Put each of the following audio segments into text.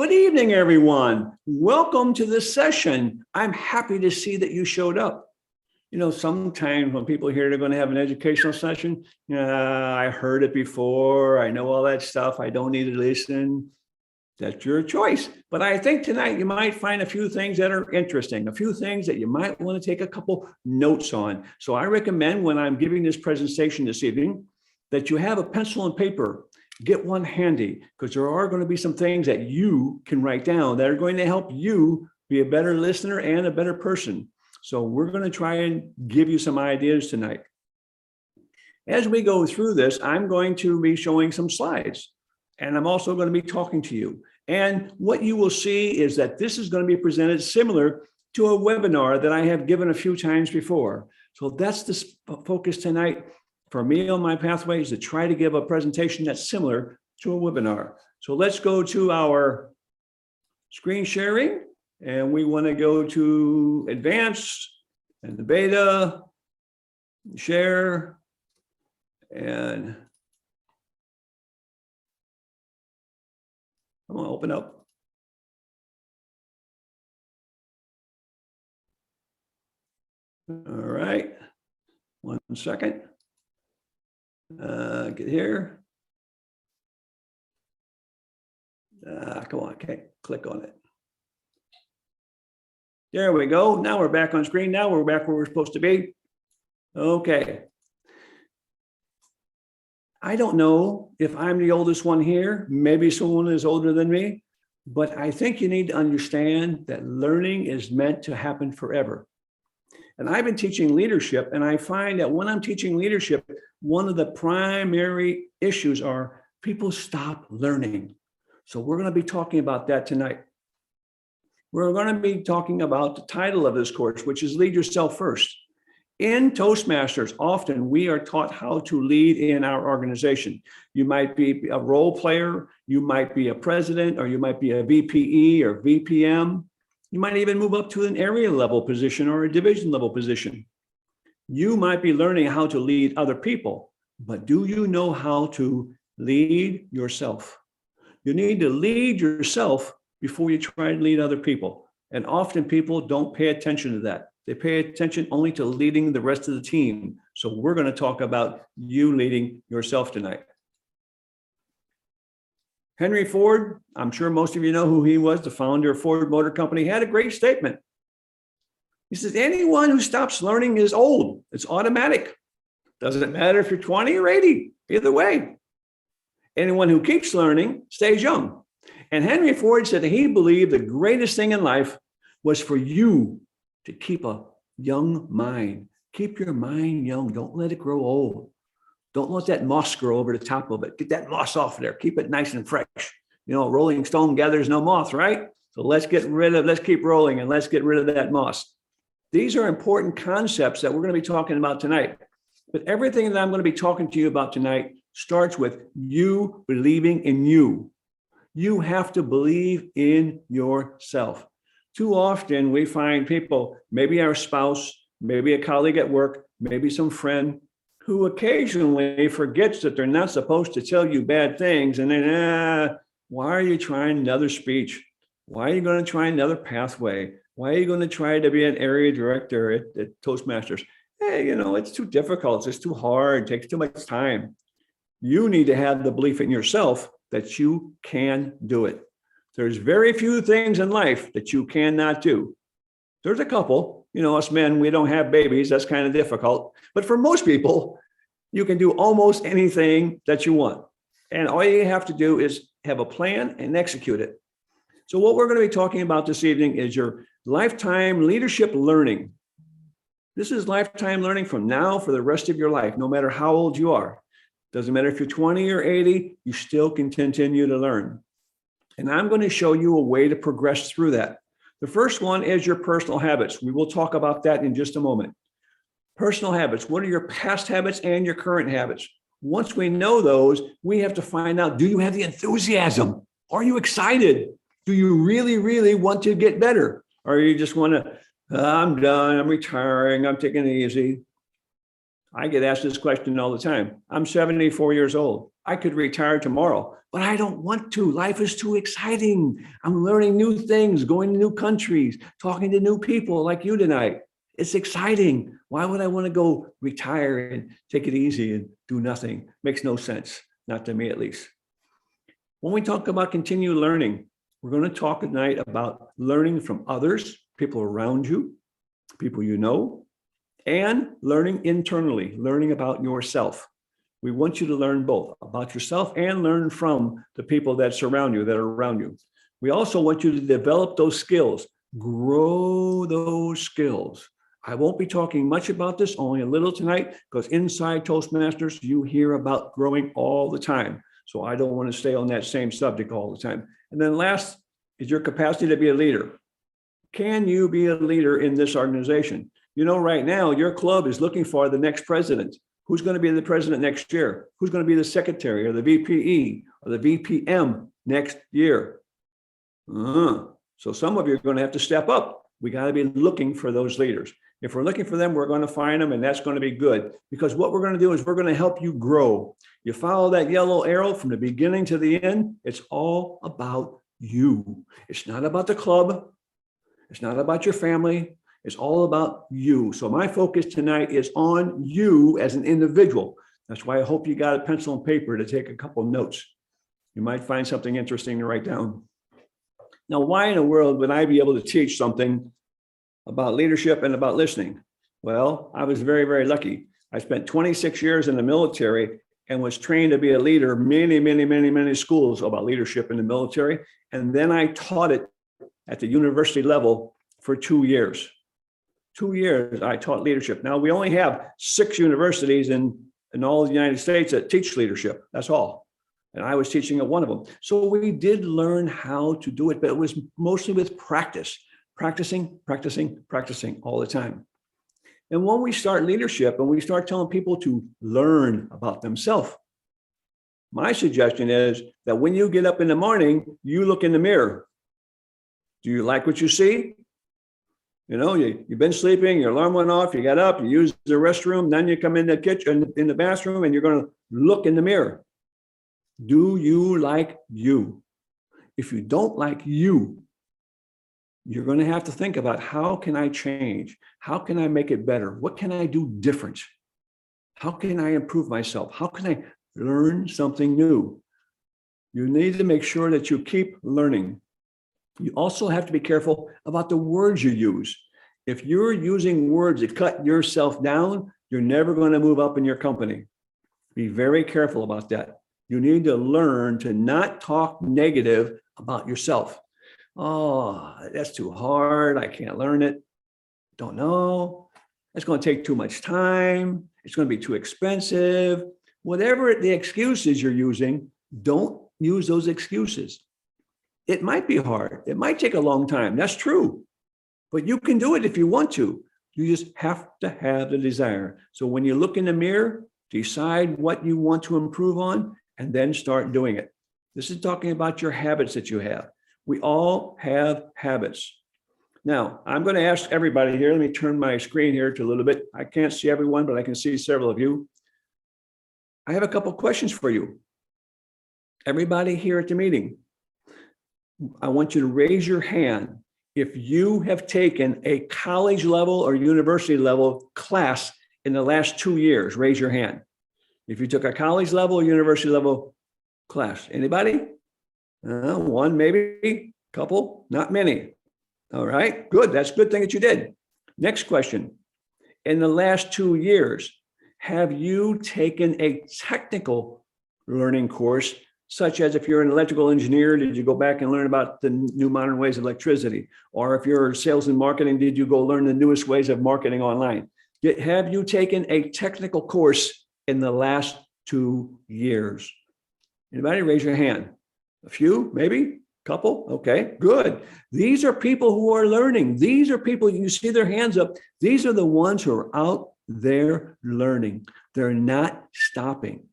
Good evening, everyone. Welcome to this session. I'm happy to see that you showed up. You know, sometimes when people hear they're going to have an educational session, I heard it before. I know all that stuff. I don't need to listen. That's your choice. But I think tonight you might find a few things that are interesting, a few things that you might want to take a couple notes on. So I recommend when I'm giving this presentation this evening that you have a pencil and paper. Get one handy, because there are going to be some things that you can write down that are going to help you be a better listener and a better person. So we're going to try and give you some ideas tonight. As we go through this, I'm going to be showing some slides, and I'm also going to be talking to you. And what you will see is that this is going to be presented similar to a webinar that I have given a few times before. So that's the focus tonight. For me on my pathway is to try to give a presentation that's similar to a webinar. So let's go to our screen sharing, and we want to go to advanced and the beta, share, and I'm going to open up. All right, 1 second. Get here. Come on, okay, click on it. There we go. Now we're back on screen. Now we're back where we're supposed to be. Okay. I don't know if I'm the oldest one here. Maybe someone is older than me, but I think you need to understand that learning is meant to happen forever. And I've been teaching leadership, and I find that when I'm teaching leadership, one of the primary issues are people stop learning. So we're going to be talking about that tonight. We're going to be talking about the title of this course, which is Lead Yourself First. In Toastmasters, often we are taught how to lead in our organization. You might be a role player, you might be a president, or you might be a VPE or VPM. You might even move up to an area level position or a division level position. You might be learning how to lead other people, but do you know how to lead yourself? You need to lead yourself before you try and lead other people. And often people don't pay attention to that. They pay attention only to leading the rest of the team. So we're going to talk about you leading yourself tonight. Henry Ford, I'm sure most of you know who he was, the founder of Ford Motor Company, had a great statement. He says, anyone who stops learning is old. It's automatic. Doesn't matter if you're 20 or 80, either way. Anyone who keeps learning stays young. And Henry Ford said that he believed the greatest thing in life was for you to keep a young mind. Keep your mind young. Don't let it grow old. Don't let that moss grow over the top of it. Get that moss off there. Keep it nice and fresh. You know, rolling stone gathers no moth, right? So let's keep rolling and let's get rid of that moss. These are important concepts that we're going to be talking about tonight. But everything that I'm going to be talking to you about tonight starts with you believing in you. You have to believe in yourself. Too often we find people, maybe our spouse, maybe a colleague at work, maybe some friend, who occasionally forgets that they're not supposed to tell you bad things. And then, why are you trying another speech? Why are you going to try another pathway? Why are you going to try to be an area director at Toastmasters? Hey, you know, it's too difficult. It's too hard. It takes too much time. You need to have the belief in yourself that you can do it. There's very few things in life that you cannot do. There's a couple, you know, us men, we don't have babies. That's kind of difficult. But for most people, you can do almost anything that you want. And all you have to do is have a plan and execute it. So what we're going to be talking about this evening is your lifetime leadership learning. This is lifetime learning from now for the rest of your life, no matter how old you are. Doesn't matter if you're 20 or 80, you still can continue to learn. And I'm going to show you a way to progress through that. The first one is your personal habits. We will talk about that in just a moment. Personal habits. What are your past habits and your current habits? Once we know those, we have to find out, do you have the enthusiasm? Are you excited? Do you really, really want to get better? Or you just want to, I'm done, I'm retiring, I'm taking it easy. I get asked this question all the time. I'm 74 years old. I could retire tomorrow, but I don't want to. Life is too exciting. I'm learning new things, going to new countries, talking to new people like you tonight. It's exciting. Why would I want to go retire and take it easy and do nothing? Makes no sense, not to me at least. When we talk about continued learning, we're going to talk tonight about learning from others, people around you, people you know, and learning internally, learning about yourself. We want you to learn both about yourself and learn from the people that surround you, that are around you. We also want you to develop those skills, grow those skills. I won't be talking much about this, only a little tonight, because inside Toastmasters, you hear about growing all the time. So I don't want to stay on that same subject all the time. And then last is your capacity to be a leader. Can you be a leader in this organization? You know, right now, your club is looking for the next president. Who's going to be the president next year? Who's going to be the secretary or the VPE or the VPM next year? So some of you are going to have to step up. We got to be looking for those leaders. If we're looking for them, we're going to find them, and that's going to be good, because what we're going to do is we're going to help you grow. You follow that yellow arrow from the beginning to the end. It's all about you. It's not about the club. It's not about your family. It's all about you. So my focus tonight is on you as an individual. That's why I hope you got a pencil and paper to take a couple notes. You might find something interesting to write down. Now, why in the world would I be able to teach something about leadership and about listening? Well, I was very, very lucky. I spent 26 years in the military and was trained to be a leader, many schools about leadership in the military. And then I taught it at the university level for 2 years. 2 years I taught leadership. Now we only have 6 universities in all the United States that teach leadership. That's all. And I was teaching at one of them. So we did learn how to do it, but it was mostly with practice, practicing all the time. And when we start leadership and we start telling people to learn about themselves, my suggestion is that when you get up in the morning, you look in the mirror. Do you like what you see? You know, you've been sleeping, your alarm went off, you got up, you used the restroom, then you come in the kitchen, in the bathroom, and you're going to look in the mirror. Do you like you? If you don't like you, you're going to have to think about, how can I change? How can I make it better? What can I do different? How can I improve myself? How can I learn something new? You need to make sure that you keep learning. You also have to be careful about the words you use. If you're using words that cut yourself down, you're never going to move up in your company. Be very careful about that. You need to learn to not talk negative about yourself. Oh, that's too hard. I can't learn it. Don't know. It's going to take too much time. It's going to be too expensive. Whatever the excuses you're using, don't use those excuses. It might be hard. It might take a long time. That's true. But you can do it if you want to. You just have to have the desire. So when you look in the mirror, decide what you want to improve on, and then start doing it. This is talking about your habits that you have. We all have habits. Now, I'm going to ask everybody here. Let me turn my screen here to a little bit. I can't see everyone, but I can see several of you. I have a couple questions for you. Everybody here at the meeting, I want you to raise your hand if you have taken a college level or university level class in the last 2 years. Raise your hand. If you took a college level or university level class. Anybody? One, maybe, couple, not many. All right, good. That's a good thing that you did. Next question. In the last 2 years, have you taken a technical learning course, such as if you're an electrical engineer, did you go back and learn about the new modern ways of electricity? Or if you're sales and marketing, did you go learn the newest ways of marketing online? Have you taken a technical course in the last 2 years? Anybody? Raise your hand. A few, maybe, couple. Okay, good. These are people who are learning. These are people, you see their hands up. These are the ones who are out there learning. They're not stopping.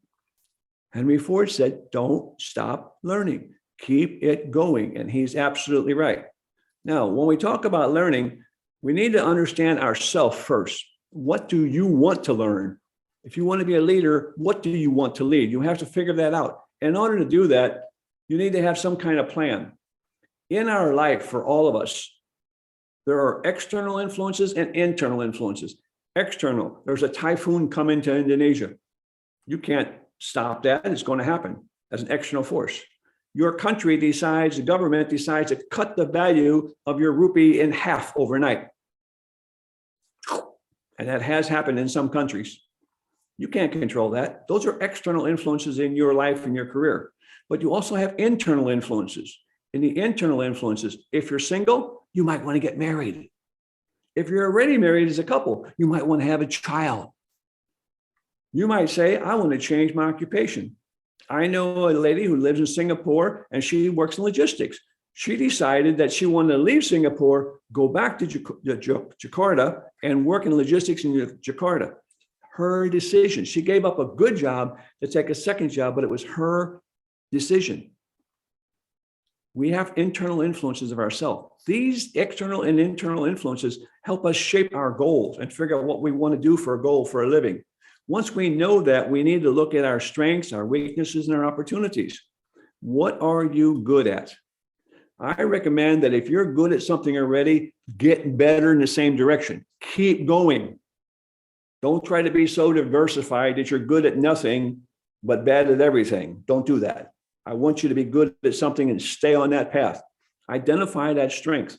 Henry Ford said, don't stop learning. Keep it going. And he's absolutely right. Now, when we talk about learning, we need to understand ourselves first. What do you want to learn? If you want to be a leader, what do you want to lead? You have to figure that out. In order to do that, you need to have some kind of plan. In our life, for all of us, there are external influences and internal influences. External, there's a typhoon coming to Indonesia. You can't stop that. It's going to happen as an external force. Your country decides, the government decides to cut the value of your rupee in half overnight. And that has happened in some countries. You can't control that. Those are external influences in your life and your career. But you also have internal influences. In the internal influences, if you're single, you might want to get married. If you're already married as a couple, you might want to have a child. You might say, I want to change my occupation. I know a lady who lives in Singapore and she works in logistics. She decided that she wanted to leave Singapore, go back to Jakarta and work in logistics in Jakarta. Her decision. She gave up a good job to take a second job, but it was her decision. We have internal influences of ourselves. These external and internal influences help us shape our goals and figure out what we want to do for a goal for a living. Once we know that, we need to look at our strengths, our weaknesses, and our opportunities. What are you good at? I recommend that if you're good at something already, get better in the same direction. Keep going. Don't try to be so diversified that you're good at nothing, but bad at everything. Don't do that. I want you to be good at something and stay on that path. Identify that strength,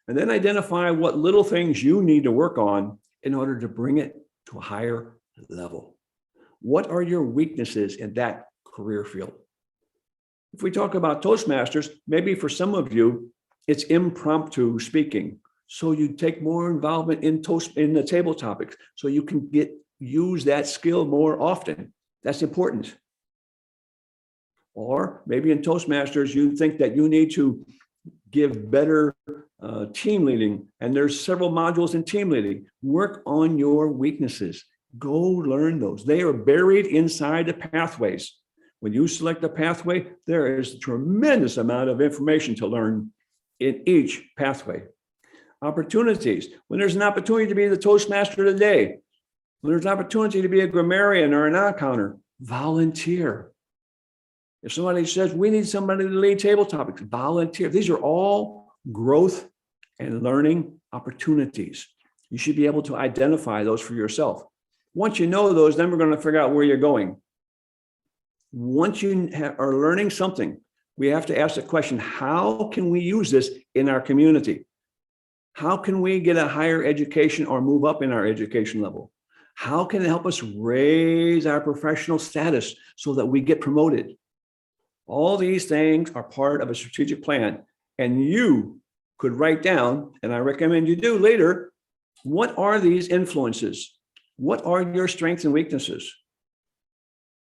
and then identify what little things you need to work on in order to bring it to a higher level. What are your weaknesses in that career field? If we talk about Toastmasters, maybe for some of you, it's impromptu speaking. So you take more involvement in the table topics so you can use that skill more often. That's important. Or maybe in Toastmasters, you think that you need to give better team leading, and there's several modules in team leading. Work on your weaknesses. Go learn those. They are buried inside the pathways. When you select a pathway, there is a tremendous amount of information to learn in each pathway. Opportunities. When there's an opportunity to be the Toastmaster today, when there's an opportunity to be a grammarian or an accountant, volunteer. If somebody says, we need somebody to lead table topics, volunteer. These are all growth and learning opportunities. You should be able to identify those for yourself. Once you know those, then we're going to figure out where you're going. Once you are learning something, we have to ask the question, how can we use this in our community? How can we get a higher education or move up in our education level? How can it help us raise our professional status so that we get promoted? All these things are part of a strategic plan, and you could write down, and I recommend you do later, what are these influences? What are your strengths and weaknesses?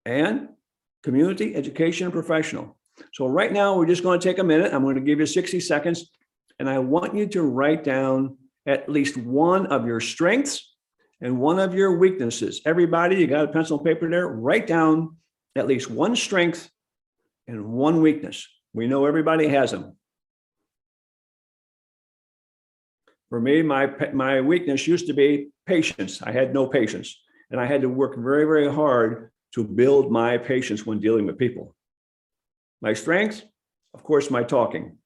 And community, education, and professional. So right now, we're just going to take a minute. I'm going to give you 60 seconds, and I want you to write down at least one of your strengths and one of your weaknesses. Everybody, you got a pencil and paper there? Write down at least one strength and one weakness. We know everybody has them. For me, my weakness used to be patience. I had no patience, and I had to work very, very hard to build my patience when dealing with people. My strengths, of course, my talking.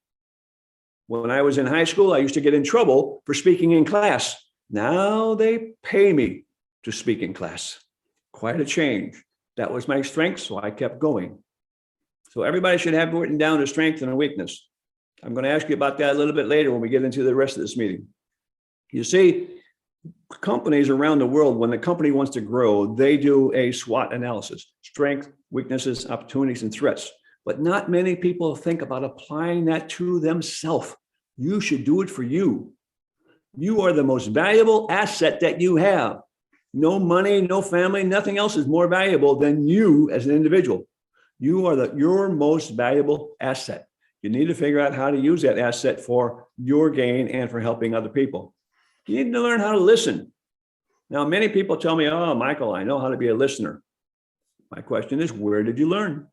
When I was in high school, I used to get in trouble for speaking in class. Now they pay me to speak in class. Quite a change. That was my strength, so I kept going. So everybody should have written down a strength and a weakness. I'm going to ask you about that a little bit later when we get into the rest of this meeting. You see, companies around the world, when the company wants to grow, they do a SWOT analysis: strengths, weaknesses, opportunities, and threats. But not many people think about applying that to themselves. You should do it for you. You are the most valuable asset that you have. No money, no family, nothing else is more valuable than you as an individual. You are your most valuable asset. You need to figure out how to use that asset for your gain and for helping other people. You need to learn how to listen. Now, many people tell me, oh, Michael, I know how to be a listener. My question is, where did you learn?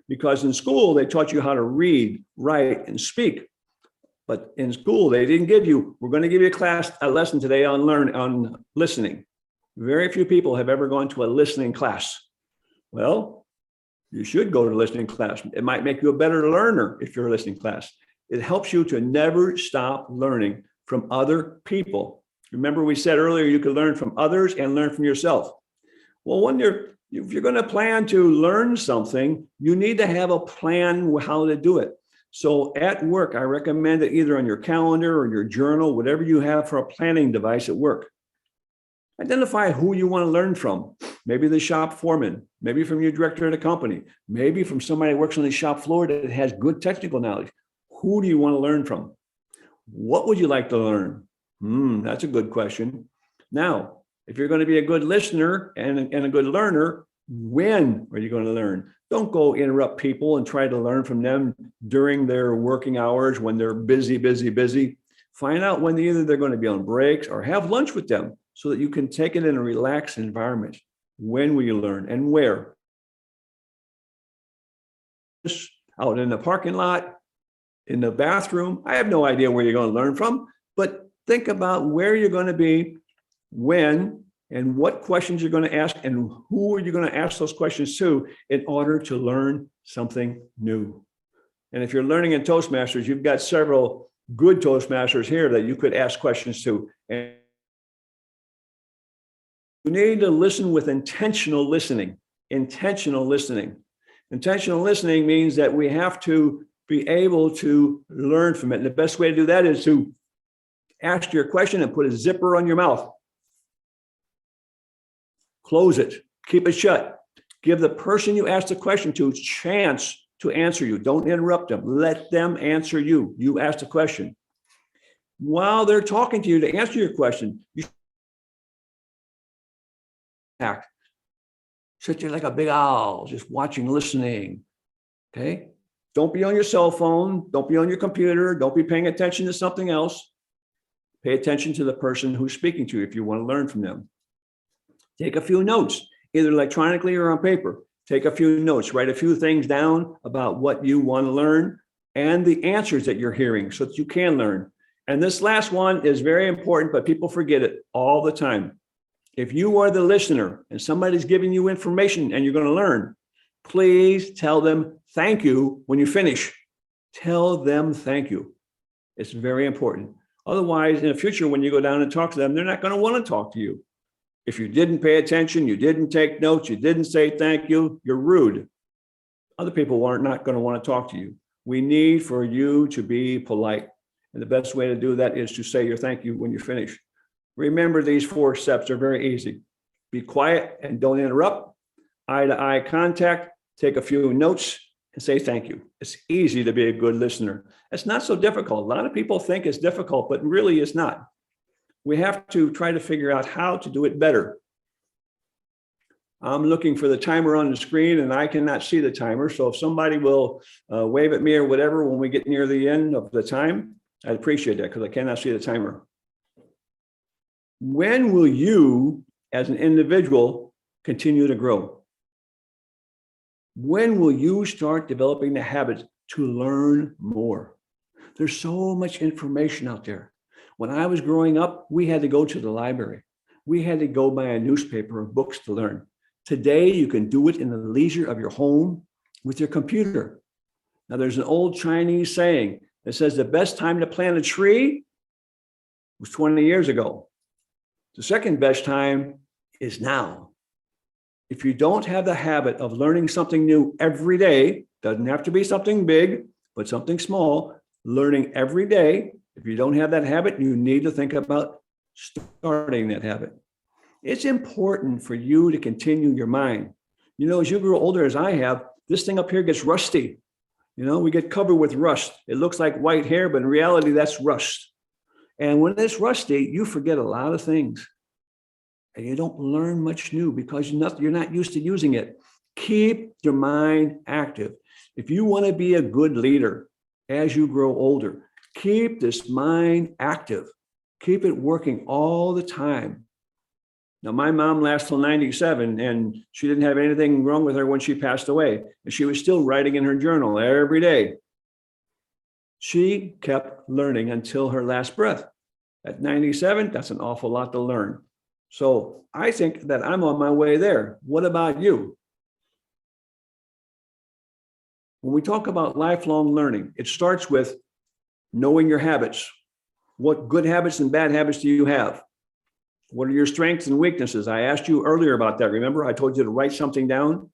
Because in school, they taught you how to read, write, and speak. But in school, they didn't give you, we're going to give you a lesson today on listening. Very few people have ever gone to a listening class. Well, you should go to listening class. It might make you a better learner if you're a listening class. It helps you to never stop learning from other people. Remember, we said earlier you could learn from others and learn from yourself. Well, if you're going to plan to learn something, you need to have a plan how to do it. So at work, I recommend it either on your calendar or your journal, whatever you have for a planning device at work. Identify who you want to learn from. Maybe the shop foreman, maybe from your director of the company, maybe from somebody that works on the shop floor that has good technical knowledge. Who do you want to learn from? What would you like to learn? That's a good question. Now, if you're going to be a good listener and a good learner, when are you going to learn? Don't go interrupt people and try to learn from them during their working hours when they're busy. Find out when either they're going to be on breaks or have lunch with them so that you can take it in a relaxed environment. When will you learn and where? Out in the parking lot, in the bathroom. I have no idea where you're going to learn from, but think about where you're going to be, when, and what questions you're going to ask, and who are you going to ask those questions to in order to learn something new. And if you're learning in Toastmasters, you've got several good Toastmasters here that you could ask questions to. And you need to listen with intentional listening. Intentional listening. Intentional listening means that we have to be able to learn from it. And the best way to do that is to ask your question and put a zipper on your mouth. Close it. Keep it shut. Give the person you ask the question to a chance to answer you. Don't interrupt them. Let them answer you. You ask the question. While they're talking to you to answer your question, you act. Sit there like a big owl, just watching, listening. Okay? Don't be on your cell phone. Don't be on your computer. Don't be paying attention to something else. Pay attention to the person who's speaking to you if you want to learn from them. Take a few notes, either electronically or on paper. Take a few notes. Write a few things down about what you want to learn and the answers that you're hearing so that you can learn. And this last one is very important, but people forget it all the time. If you are the listener and somebody's giving you information and you're going to learn, please tell them thank you when you finish. Tell them thank you. It's very important. Otherwise, in the future, when you go down and talk to them, they're not going to want to talk to you. If you didn't pay attention, you didn't take notes, you didn't say thank you, you're rude. Other people are not going to want to talk to you. We need for you to be polite. And the best way to do that is to say your thank you when you finish. Remember, these 4 steps are very easy. Be quiet and don't interrupt. Eye-to-eye contact. Take a few notes and say thank you. It's easy to be a good listener. It's not so difficult. A lot of people think it's difficult, but really it's not. We have to try to figure out how to do it better. I'm looking for the timer on the screen and I cannot see the timer. So if somebody will wave at me or whatever when we get near the end of the time, I'd appreciate that because I cannot see the timer. When will you, as an individual, continue to grow? When will you start developing the habit to learn more? There's so much information out there. When I was growing up, we had to go to the library. We had to go buy a newspaper of books to learn. Today, you can do it in the leisure of your home with your computer. Now, there's an old Chinese saying that says the best time to plant a tree was 20 years ago. The second best time is now. If you don't have the habit of learning something new every day, doesn't have to be something big, but something small, learning every day. If you don't have that habit, you need to think about starting that habit. It's important for you to continue your mind. You know, as you grow older, as I have, this thing up here gets rusty. You know, we get covered with rust. It looks like white hair, but in reality, that's rust. And when it's rusty, you forget a lot of things. And you don't learn much new because you're not used to using it. Keep your mind active. If you want to be a good leader as you grow older, keep this mind active. Keep it working all the time. Now, my mom lasted till 97, and she didn't have anything wrong with her when she passed away. And she was still writing in her journal every day. She kept learning until her last breath. At 97, that's an awful lot to learn. So I think that I'm on my way there. What about you? When we talk about lifelong learning, it starts with knowing your habits. What good habits and bad habits do you have? What are your strengths and weaknesses? I asked you earlier about that. Remember, I told you to write something down.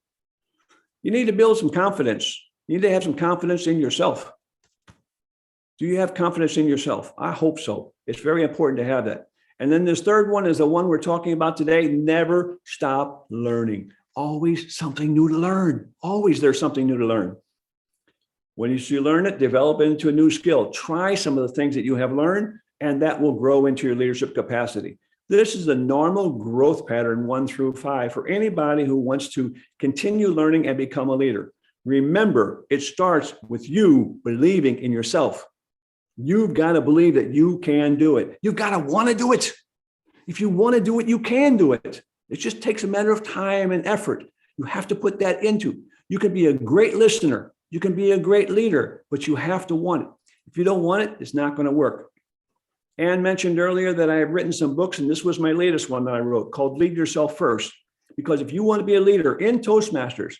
You need to build some confidence. You need to have some confidence in yourself. Do you have confidence in yourself? I hope so. It's very important to have that. And then this third one is the one we're talking about today. Never stop learning. Always something new to learn. Always there's something new to learn. When you learn it, develop it into a new skill. Try some of the things that you have learned, and that will grow into your leadership capacity. This is the normal growth pattern 1 through 5 for anybody who wants to continue learning and become a leader. Remember, it starts with you believing in yourself. You've got to believe that you can do it. You've got to want to do it. If you want to do it, you can do it. It just takes a matter of time and effort. You have to put that into. You can be a great listener. You can be a great leader, but you have to want it. If you don't want it, it's not going to work. Ann mentioned earlier that I have written some books, and this was my latest one that I wrote called Lead Yourself First. Because if you want to be a leader in Toastmasters,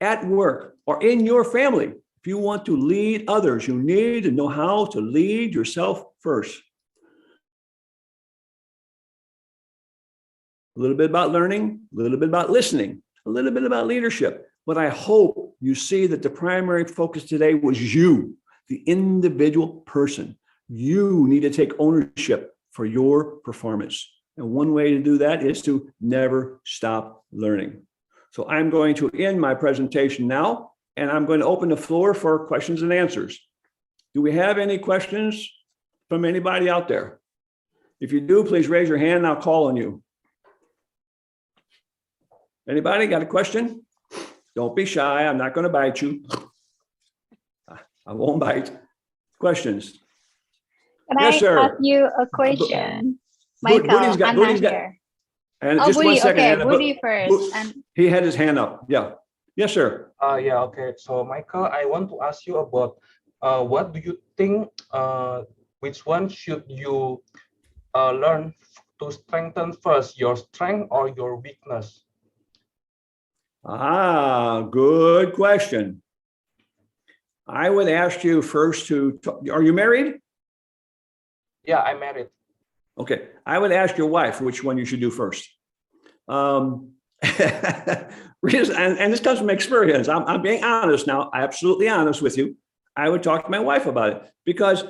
at work, or in your family, if you want to lead others, you need to know how to lead yourself first. A little bit about learning, a little bit about listening, a little bit about leadership. But I hope you see that the primary focus today was you, the individual person. You need to take ownership for your performance. And one way to do that is to never stop learning. So I'm going to end my presentation now, and I'm going to open the floor for questions and answers. Do we have any questions from anybody out there? If you do, please raise your hand and I'll call on you. Anybody got a question? Don't be shy. I'm not going to bite you. I won't bite. Questions? Can Yes, I sir. ask you a question? Michael, Booty's got, Anna Booty's got, here. and Oh, just Booty, one second. okay, Anna, Booty first. And he had his hand up. Yeah. Yes, sir. Yeah, okay. So, Michael, I want to ask you about what do you think, which one should you learn to strengthen first, your strength or your weakness? Good question. I would ask you first to, are you married? Yeah, I'm married. Okay. I would ask your wife which one you should do first. And this comes from experience. I'm being honest now, absolutely honest with you. I would talk to my wife about it, because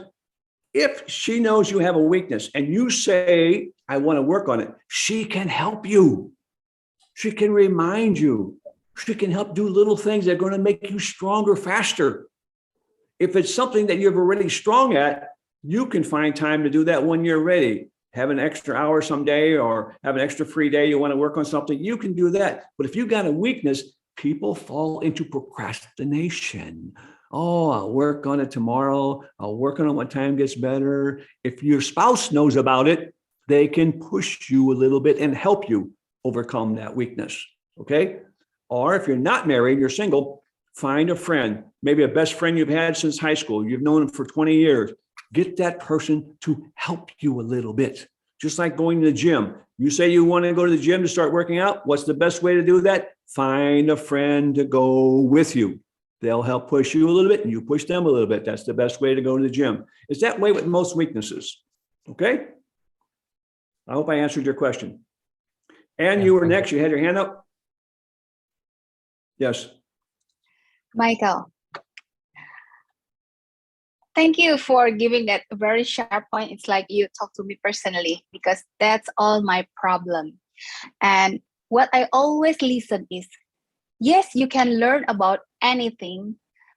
if she knows you have a weakness and you say, I want to work on it, she can help you. She can remind you. She can help do little things that are going to make you stronger faster. If it's something that you're already strong at, you can find time to do that when you're ready. Have an extra hour someday or have an extra free day. You want to work on something, you can do that. But if you've got a weakness, people fall into procrastination. Oh, I'll work on it tomorrow. I'll work on it when time gets better. If your spouse knows about it, they can push you a little bit and help you overcome that weakness. Okay? Or if you're not married, you're single, find a friend, maybe a best friend you've had since high school. You've known them for 20 years. Get that person to help you a little bit. Just like going to the gym. You say you want to go to the gym to start working out. What's the best way to do that? Find a friend to go with you. They'll help push you a little bit and you push them a little bit. That's the best way to go to the gym. It's that way with most weaknesses. Okay? I hope I answered your question. And you were next. You had your hand up? Yes. Michael, thank you for giving that very sharp point. It's like you talk to me personally, because that's all my problem. And what I always listen is, yes, you can learn about anything,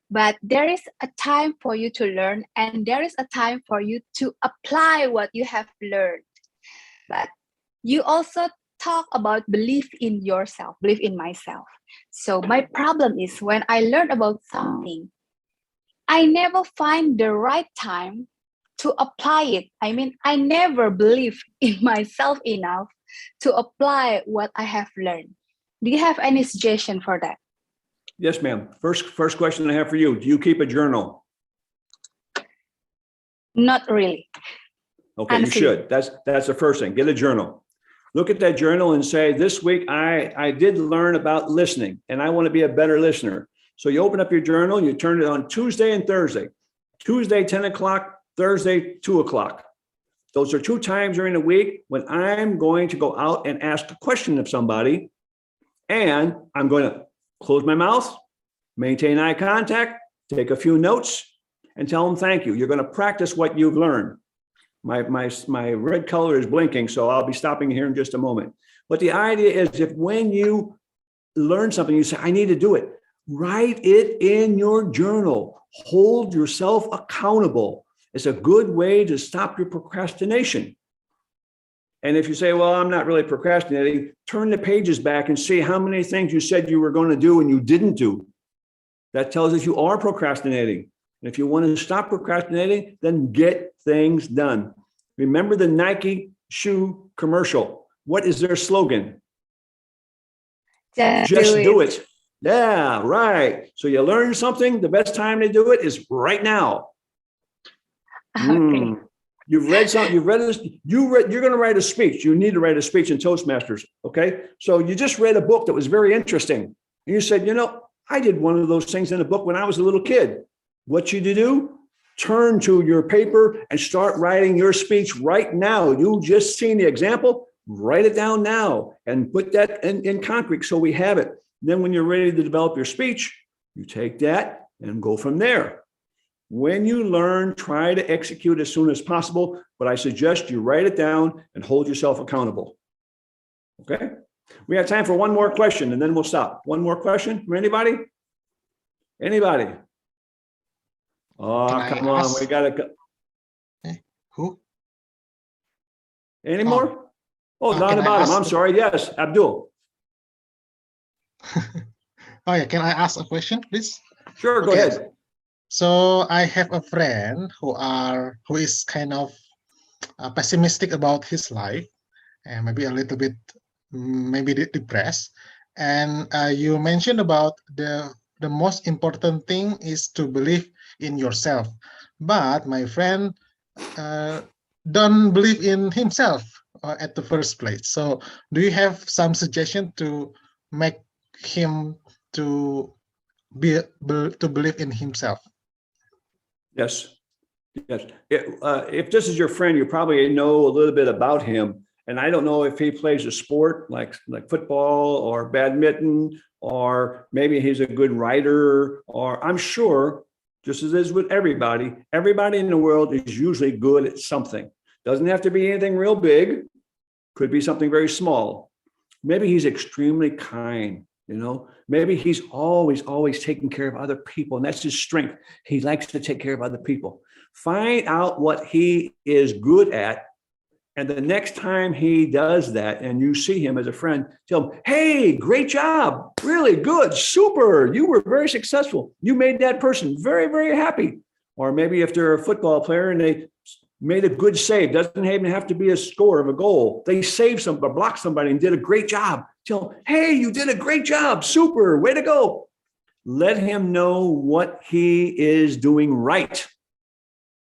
but there is a time for you to learn and there is a time for you to apply what you have learned. But you also talk about belief in yourself, belief in myself. So my problem is when I learn about something, I never find the right time to apply it. I mean, I never believe in myself enough to apply what I have learned. Do you have any suggestion for that? Yes, ma'am. First question I have for you. Do you keep a journal? Not really. Okay, Honestly. you should. That's the first thing. Get a journal. Look at that journal and say, this week I did learn about listening and I want to be a better listener. So you open up your journal, you turn it on Tuesday and Thursday. Tuesday, 10 o'clock, Thursday, 2 o'clock. Those are 2 times during the week when I'm going to go out and ask a question of somebody, and I'm going to close my mouth, maintain eye contact, take a few notes, and tell them thank you. You're going to practice what you've learned. My red color is blinking, so I'll be stopping here in just a moment. But the idea is, if when you learn something, you say, I need to do it, write it in your journal. Hold yourself accountable. It's a good way to stop your procrastination. And if you say, well, I'm not really procrastinating, turn the pages back and see how many things you said you were going to do and you didn't do. That tells us you are procrastinating. And if you want to stop procrastinating, then get things done. Remember the Nike shoe commercial. What is their slogan? Just do it. Yeah, right. So you learn something, the best time to do it is right now. Okay. You've read something, you're going to write a speech. You need to write a speech in Toastmasters. Okay. So you just read a book that was very interesting. And you said, I did one of those things in a book when I was a little kid. What you do? Turn to your paper and start writing your speech right now. You just seen the example, write it down now and put that in concrete so we have it. Then when you're ready to develop your speech, you take that and go from there. When you learn, try to execute as soon as possible, but I suggest you write it down and hold yourself accountable. Okay? We have time for one more question and then we'll stop. One more question from anybody? Anybody? Oh, come on. We got to go. Who? Any more? Oh, down can the I bottom. ask I'm sorry. Yes, Abdul. Oh yeah, can I ask a question, please? Sure, go Okay. ahead. So I have a friend who is kind of pessimistic about his life and maybe a little bit maybe depressed. And you mentioned about the most important thing is to believe in yourself. But my friend don't believe in himself at the first place. So do you have some suggestion to make him to believe in himself? Yes. Yes. If this is your friend, you probably know a little bit about him. And I don't know if he plays a sport like football or badminton, or maybe he's a good writer, or I'm sure, just as it is with everybody in the world is usually good at something. Doesn't have to be anything real big. Could be something very small. Maybe he's extremely kind. Maybe he's always taking care of other people, and that's his strength. He likes to take care of other people. Find out what he is good at, and the next time he does that and you see him as a friend, tell him, hey, great job, really good, super, you were very successful. You made that person very, very happy. Or maybe if they're a football player and they made a good save, doesn't even have to be a score of a goal. They saved somebody, blocked somebody and did a great job. Tell him, hey, you did a great job. Super, way to go. Let him know what he is doing right.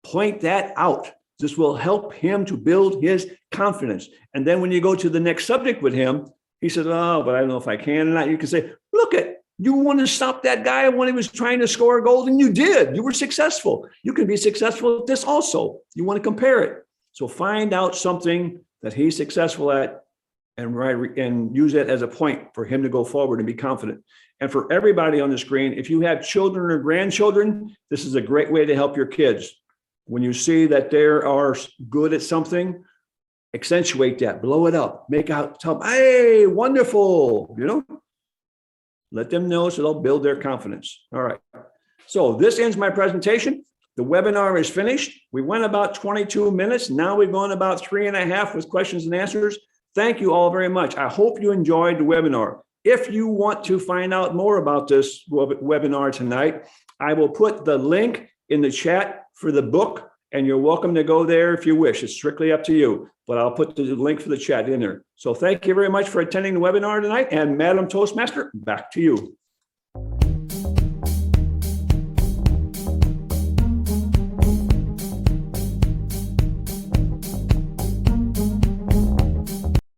Point that out. This will help him to build his confidence. And then when you go to the next subject with him, he says, oh, but I don't know if I can or not. You can say, look you want to stop that guy when he was trying to score a goal, and you did. You were successful. You can be successful at this also. You want to compare it. So find out something that he's successful at and use it as a point for him to go forward and be confident. And for everybody on the screen, if you have children or grandchildren, this is a great way to help your kids. When you see that they are good at something, accentuate that, blow it up, tell them, hey, wonderful, let them know so they'll build their confidence. All right. So this ends my presentation. The webinar is finished. We went about 22 minutes. Now we've gone about 3.5 with questions and answers. Thank you all very much. I hope you enjoyed the webinar. If you want to find out more about this webinar tonight, I will put the link in the chat for the book, and you're welcome to go there if you wish. It's strictly up to you, but I'll put the link for the chat in there. So thank you very much for attending the webinar tonight, and Madam Toastmaster, back to you.